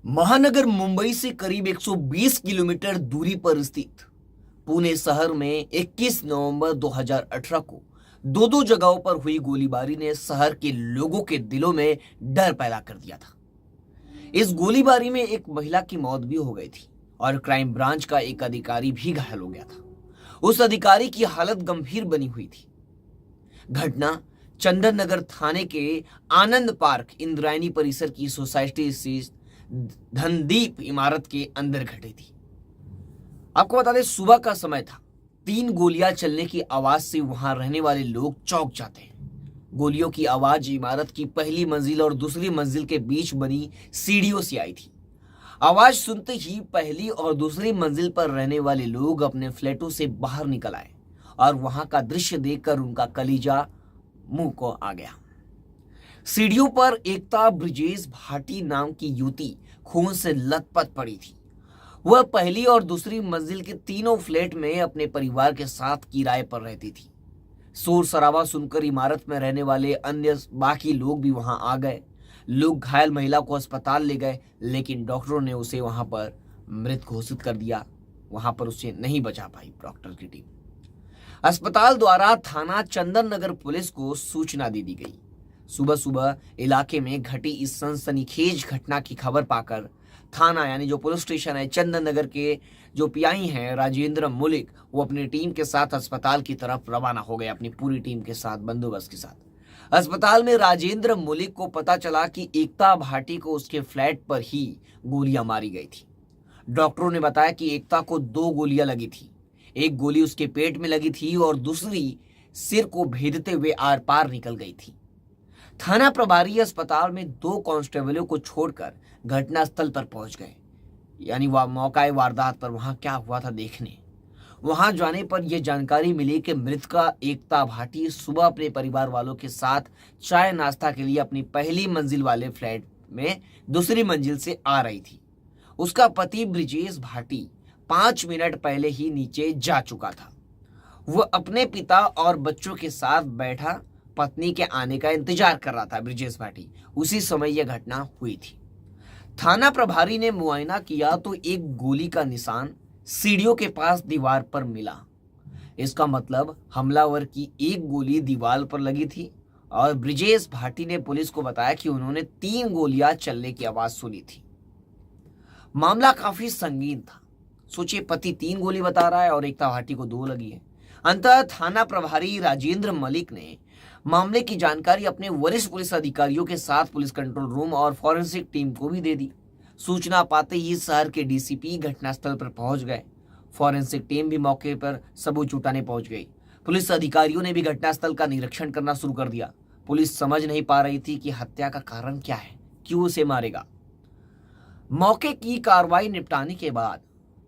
महानगर मुंबई से करीब 120 किलोमीटर दूरी पर स्थित पुणे शहर में 21 नवंबर 2018 को दो दो जगहों पर हुई गोलीबारी ने शहर के लोगों के दिलों में डर पैदा कर दिया था। इस गोलीबारी में एक महिला की मौत भी हो गई थी और क्राइम ब्रांच का एक अधिकारी भी घायल हो गया था। उस अधिकारी की हालत गंभीर बनी हुई थी। घटना चंदन नगर थाने के आनंद पार्क इंद्रायणी परिसर की सोसाइटी स्थित धनदीप इमारत के अंदर घटी थी। आपको बता दें, सुबह का समय था। 3 गोलियां चलने की आवाज से वहां रहने वाले लोग चौंक जाते हैं। गोलियों की आवाज इमारत की पहली मंजिल और दूसरी मंजिल के बीच बनी सीढ़ियों से आई थी। आवाज सुनते ही पहली और दूसरी मंजिल पर रहने वाले लोग अपने फ्लैटों से बाहर निकल आए और वहां का दृश्य देखकर उनका कलीजा मुंह को आ गया। सीढ़ियों पर एकता ब्रिजेश भाटी नाम की युवती खून से लथपथ पड़ी थी। वह पहली और दूसरी मंजिल के तीनों फ्लैट में अपने परिवार के साथ किराए पर रहती थी। शोर शराबा सुनकर इमारत में रहने वाले अन्य बाकी लोग भी वहां आ गए। लोग घायल महिला को अस्पताल ले गए, लेकिन डॉक्टरों ने उसे वहां पर मृत घोषित कर दिया। वहां पर उसे नहीं बचा पाई डॉक्टर की टीम। अस्पताल द्वारा थाना चंदन नगर पुलिस को सूचना दे दी गई। सुबह सुबह इलाके में घटी इस सनसनीखेज घटना की खबर पाकर थाना यानी जो पुलिस स्टेशन है चंदन नगर के जो पीआई हैं राजेंद्र मलिक, वो अपनी टीम के साथ अस्पताल की तरफ रवाना हो गए, अपनी पूरी टीम के साथ, बंदोबस्त के साथ। अस्पताल में राजेंद्र मलिक को पता चला कि एकता भाटी को उसके फ्लैट पर ही गोलियां मारी गई थी। डॉक्टरों ने बताया कि एकता को 2 गोलियां लगी थी। एक गोली उसके पेट में लगी थी और दूसरी सिर को भेदते हुए आर पार निकल गई थी। थाना प्रभारी अस्पताल में 2 कांस्टेबलों को छोड़कर घटनास्थल पर पहुंच गए, यानी वह मौका वारदात पर वहां क्या हुआ था देखने। वहां जाने पर यह जानकारी मिली कि मृतका एकता भाटी सुबह अपने परिवार वालों के साथ चाय नाश्ता के लिए अपनी पहली मंजिल वाले फ्लैट में दूसरी मंजिल से आ रही थी। उसका पति ब्रिजेश भाटी 5 मिनट पहले ही नीचे जा चुका था। वह अपने पिता और बच्चों के साथ बैठा पत्नी के आने का इंतजार कर रहा था ब्रिजेश भाटी। उसी समय यह घटना हुई थी। थाना प्रभारी ने मुआयना किया तो एक गोली का निशान सीढ़ियों के पास दीवार पर मिला। इसका मतलब हमलावर की एक गोली दीवार पर लगी थी और ब्रिजेश भाटी ने पुलिस को बताया कि उन्होंने 3 गोलियां चलने की आवाज सुनी थी। मामला काफी संगीन था। सोचिए, पति 3 गोली बता रहा है और एकता भाटी को 2 लगी है। अंततः थाना प्रभारी राजेंद्र मलिक ने मामले की जानकारी अपने वरिष्ठ पुलिस अधिकारियों के साथ पुलिस कंट्रोल रूम और फॉरेंसिक टीम को भी दे दी। सूचना पाते ही शहर के डीसीपी घटनास्थल पर पहुंच गए। फॉरेंसिक टीम भी मौके पर सबूत जुटाने पहुंच गई। पुलिस अधिकारियों ने भी घटनास्थल का निरीक्षण करना शुरू कर दिया। पुलिस समझ नहीं पा रही थी कि हत्या का कारण क्या है, क्यों उसे मारेगा। मौके की कार्रवाई निपटाने के बाद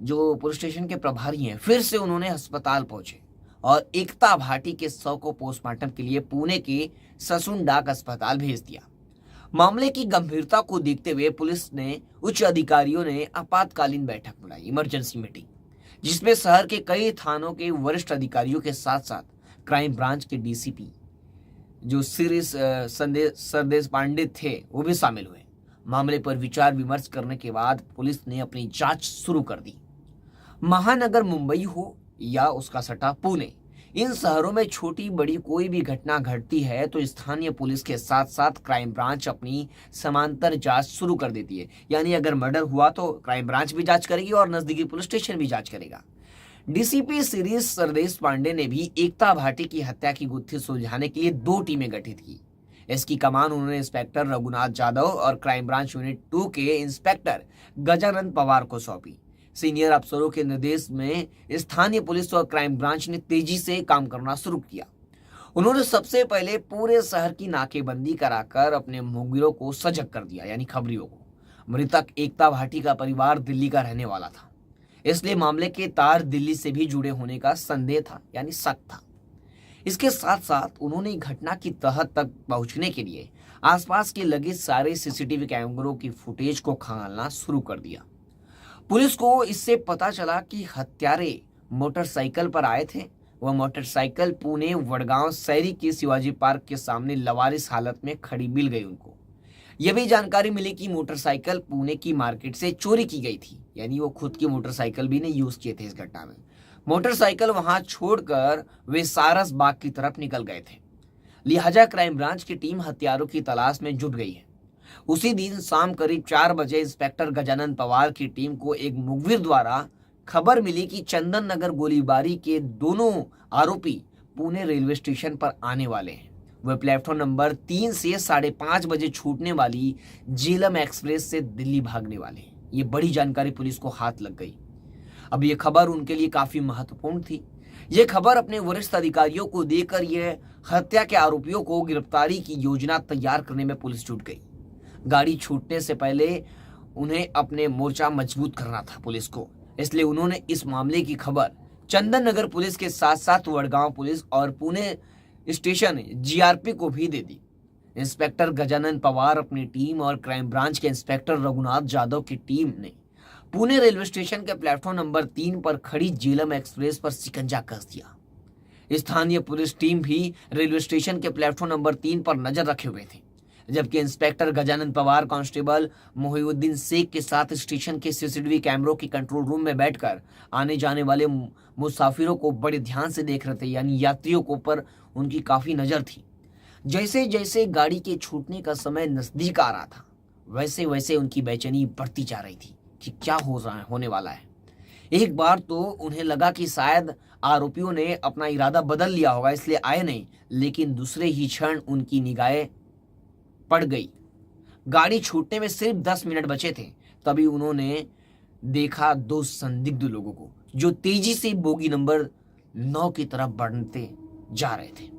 जो पुलिस स्टेशन के प्रभारी हैं, फिर से उन्होंने अस्पताल पहुंचे और एकता भाटी के शव को पोस्टमार्टम के लिए पुणे के ससुन डाक अस्पताल भेज दिया। मामले की गंभीरता को देखते हुए पुलिस ने उच्च अधिकारियों ने आपातकालीन बैठक बुलाई, इमरजेंसी मीटिंग, जिसमें शहर के कई थानों के वरिष्ठ अधिकारियों के साथ साथ क्राइम ब्रांच के डीसीपी जो सरदेश पांडे थे वो भी शामिल हुए। मामले पर विचार विमर्श करने के बाद पुलिस ने अपनी जांच शुरू कर दी। महानगर मुंबई हो या उसका सटा पुणे, इन शहरों में छोटी बड़ी कोई भी घटना घटती है तो स्थानीय पुलिस के साथ साथ क्राइम ब्रांच अपनी समांतर जांच शुरू कर देती है। यानी अगर मर्डर हुआ तो क्राइम ब्रांच भी जांच करेगी और नजदीकी पुलिस स्टेशन भी जांच करेगा। डीसीपी श्री सरदेश पांडे ने भी एकता भाटी की हत्या की गुत्थी सुलझाने के लिए 2 टीमें गठित की। इसकी कमान उन्होंने इंस्पेक्टर रघुनाथ यादव और क्राइम ब्रांच यूनिट 2 के इंस्पेक्टर गजानंद पवार को सौंपी। सीनियर अफसरों के निर्देश में स्थानीय पुलिस और क्राइम ब्रांच ने तेजी से काम करना शुरू किया। उन्होंने सबसे पहले पूरे शहर की नाकेबंदी कराकर अपने मुखबिरों को सजग कर दिया, यानी खबरियों को। मृतक एकता भाटी का परिवार दिल्ली का रहने वाला था, इसलिए मामले के तार दिल्ली से भी जुड़े होने का संदेह था, यानी शक था। इसके साथ साथ उन्होंने घटना की तह तक पहुंचने के लिए आसपास के लगे सारे सीसीटीवी कैमरों की फुटेज को खंगालना शुरू कर दिया। पुलिस को इससे पता चला कि हत्यारे मोटरसाइकिल पर आए थे। वह मोटरसाइकिल पुणे वडगांव शहरी के शिवाजी पार्क के सामने लवारिस हालत में खड़ी मिल गई उनको। यह भी जानकारी मिली कि मोटरसाइकिल पुणे की मार्केट से चोरी की गई थी, यानी वो खुद की मोटरसाइकिल भी नहीं यूज किए थे इस घटना में। मोटरसाइकिल वहां छोड़कर वे सारस बाग की तरफ निकल गए थे। लिहाजा क्राइम ब्रांच की टीम हथियारों की तलाश में जुट गई है। उसी दिन शाम करीब 4 बजे इंस्पेक्टर गजानन पवार की टीम को एक मुखबिर द्वारा खबर मिली कि चंदन नगर गोलीबारी के दोनों आरोपी पुणे रेलवे स्टेशन पर आने वाले हैं। वह प्लेटफॉर्म नंबर 3 से 5:30 बजे छूटने वाली झेलम एक्सप्रेस से दिल्ली भागने वाले हैं। ये बड़ी जानकारी पुलिस को हाथ लग गई। अब ये खबर उनके लिए काफी महत्वपूर्ण थी। ये खबर अपने वरिष्ठ अधिकारियों को देकर यह हत्या के आरोपियों को गिरफ्तारी की योजना तैयार करने में पुलिस जुट गई। गाड़ी छूटने से पहले उन्हें अपने मोर्चा मजबूत करना था पुलिस को, इसलिए उन्होंने इस मामले की खबर चंदन नगर पुलिस के साथ साथ वडगांव पुलिस और पुणे स्टेशन जीआरपी को भी दे दी। इंस्पेक्टर गजानन पवार अपनी टीम और क्राइम ब्रांच के इंस्पेक्टर रघुनाथ जादव की टीम ने पुणे रेलवे स्टेशन के प्लेटफॉर्म नंबर 3 पर खड़ी झेलम एक्सप्रेस पर शिकंजा कस दिया। स्थानीय पुलिस टीम भी रेलवे स्टेशन के प्लेटफॉर्म नंबर 3 पर नजर रखे हुए थे, जबकि इंस्पेक्टर गजानन पवार कांस्टेबल मोहिउद्दीन शेख के साथ स्टेशन के सीसीटीवी कैमरों की कंट्रोल रूम में बैठकर आने जाने वाले मुसाफिरों को बड़े ध्यान से देख रहे थे, यानी यात्रियों को पर उनकी काफी नजर थी। जैसे जैसे गाड़ी के छूटने का समय नजदीक आ रहा था, वैसे वैसे उनकी बेचैनी बढ़ती जा रही थी कि क्या हो रहा है, होने वाला है। एक बार तो उन्हें लगा कि शायद आरोपियों ने अपना इरादा बदल लिया होगा इसलिए आए नहीं, लेकिन दूसरे ही क्षण उनकी निगाहें पड़ गई। गाड़ी छूटने में सिर्फ 10 मिनट बचे थे, तभी उन्होंने देखा दो संदिग्ध लोगों को जो तेजी से बोगी नंबर 9 की तरफ बढ़ते जा रहे थे।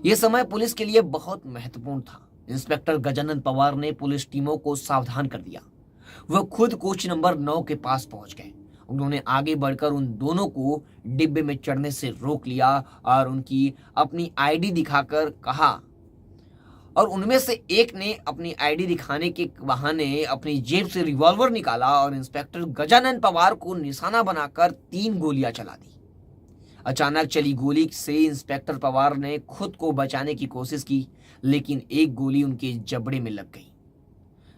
यह समय पुलिस के लिए बहुत महत्वपूर्ण था। इंस्पेक्टर गजानन पवार ने पुलिस टीमों को सावधान कर दिया। वह खुद कोच नंबर 9 के पास पहुंच गए। उन्होंने आगे बढ़कर उन दोनों को डिब्बे में चढ़ने से रोक लिया और उनकी अपनी आईडी दिखाकर कहा, और उनमें से एक ने अपनी आईडी दिखाने के बहाने अपनी जेब से रिवॉल्वर निकाला और इंस्पेक्टर गजानन पवार को निशाना बनाकर 3 गोलियां चला दी। अचानक चली गोली से इंस्पेक्टर पवार ने खुद को बचाने की कोशिश की, लेकिन एक गोली उनके जबड़े में लग गई।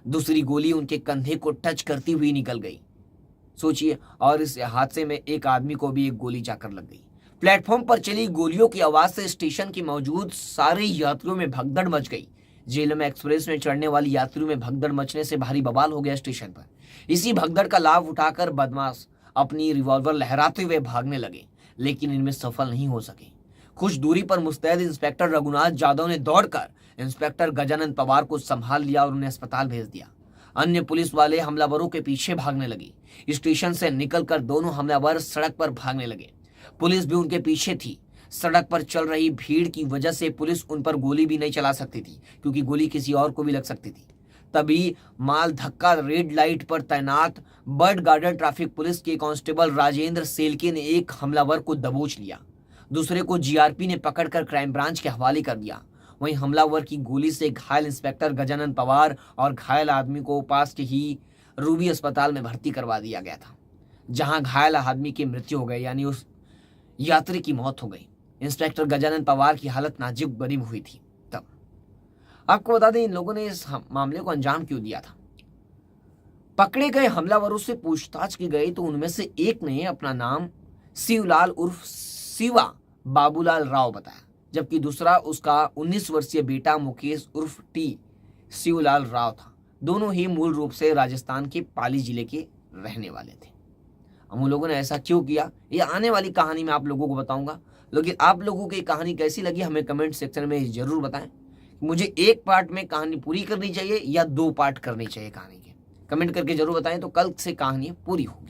दूसरी गोली उनके कंधे को टच करती हुई निकल गई। सोचिए, और इस हादसे में एक आदमी को भी एक गोली जाकर लग गई। प्लेटफॉर्म पर चली गोलियों की आवाज से स्टेशन की मौजूद सारे यात्रियों में भगदड़ मच गई। झेलम एक्सप्रेस में चढ़ने वाली यात्रियों में भगदड़ मचने से भारी बवाल हो गया स्टेशन पर। इसी भगदड़ का लाभ उठाकर बदमाश अपनी रिवॉल्वर लहराते हुए भागने लगे, लेकिन इनमें सफल नहीं हो सके। कुछ दूरी पर मुस्तैद इंस्पेक्टर रघुनाथ जादव ने दौड़कर इंस्पेक्टर गजानन पवार को संभाल लिया और उन्हें अस्पताल भेज दिया। अन्य पुलिस वाले हमलावरों के पीछे भागने लगे। स्टेशन से निकलकर दोनों हमलावर सड़क पर भागने लगे। पुलिस भी उनके पीछे थी। सड़क पर चल रही भीड़ की वजह से पुलिस उन पर गोली भी नहीं चला सकती थी, क्योंकि गोली किसी और को भी लग सकती थी। तभी माल धक्का रेड लाइट पर तैनात बर्ड गार्डन ट्रैफिक पुलिस के कांस्टेबल राजेंद्र सेलके ने एक हमलावर को दबोच लिया। दूसरे को जीआरपी ने पकड़कर क्राइम ब्रांच के हवाले कर दिया। वहीं हमलावर की गोली से घायल इंस्पेक्टर गजानन पवार और घायल आदमी को पास के ही रूबी अस्पताल में भर्ती करवा दिया गया था, जहां घायल आदमी की मृत्यु हो गई, यानी उस यात्री की मौत हो गई। इंस्पेक्टर गजानन पवार की हालत नाजुक बनी हुई थी। तब आपको बता दें, इन लोगों ने इस मामले को अंजाम क्यों दिया था। पकड़े गए हमलावरों से पूछताछ की गई तो उनमें से एक ने अपना नाम शिवलाल उर्फ शिवा बाबूलाल राव बताया, जबकि दूसरा उसका 19 वर्षीय बेटा मुकेश उर्फ टी शिवलाल राव था। दोनों ही मूल रूप से राजस्थान के पाली जिले के रहने वाले थे। हम उन लोगों ने ऐसा क्यों किया, ये आने वाली कहानी में आप लोगों को बताऊंगा। लेकिन आप लोगों की कहानी कैसी लगी हमें कमेंट सेक्शन में जरूर बताएं। मुझे एक पार्ट में कहानी पूरी करनी चाहिए या 2 पार्ट करनी चाहिए कहानी के, कमेंट करके जरूर बताएं, तो कल से कहानी पूरी होगी।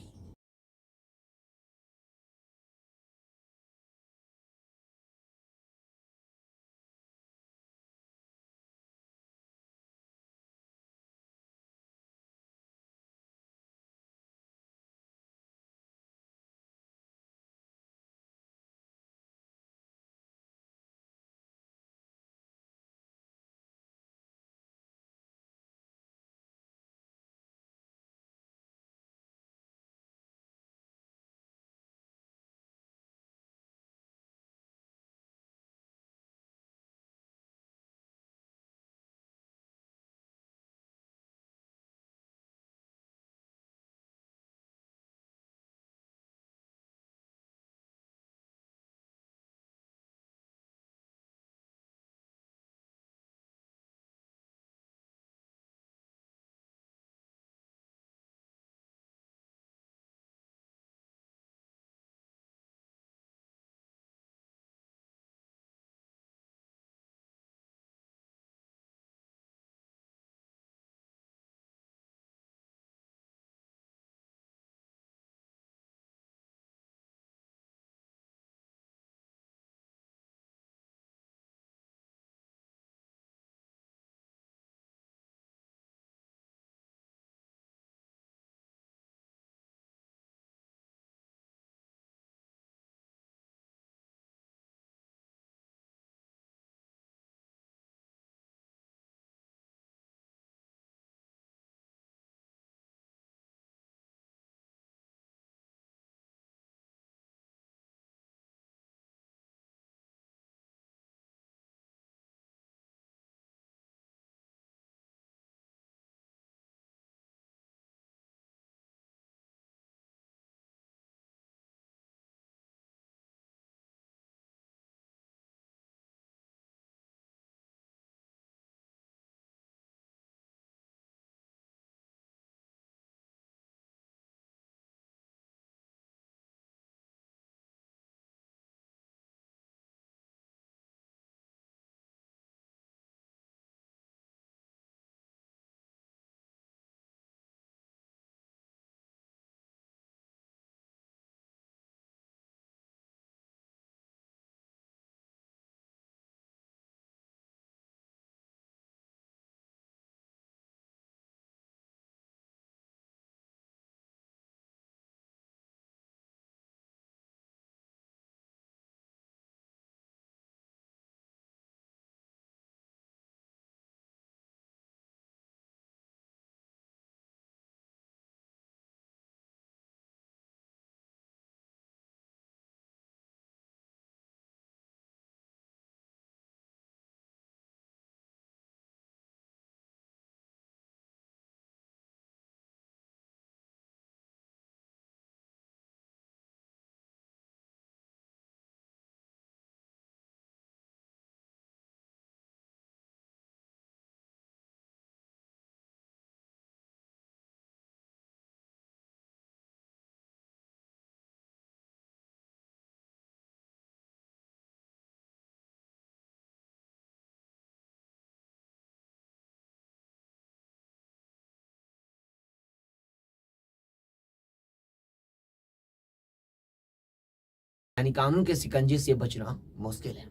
यानी कानून के शिकंजे से बचना मुश्किल है।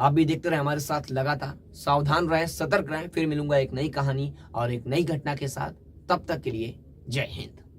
आप भी देखते रहे हमारे साथ लगातार, सावधान रहे, सतर्क रहे। फिर मिलूंगा एक नई कहानी और एक नई घटना के साथ। तब तक के लिए जय हिंद।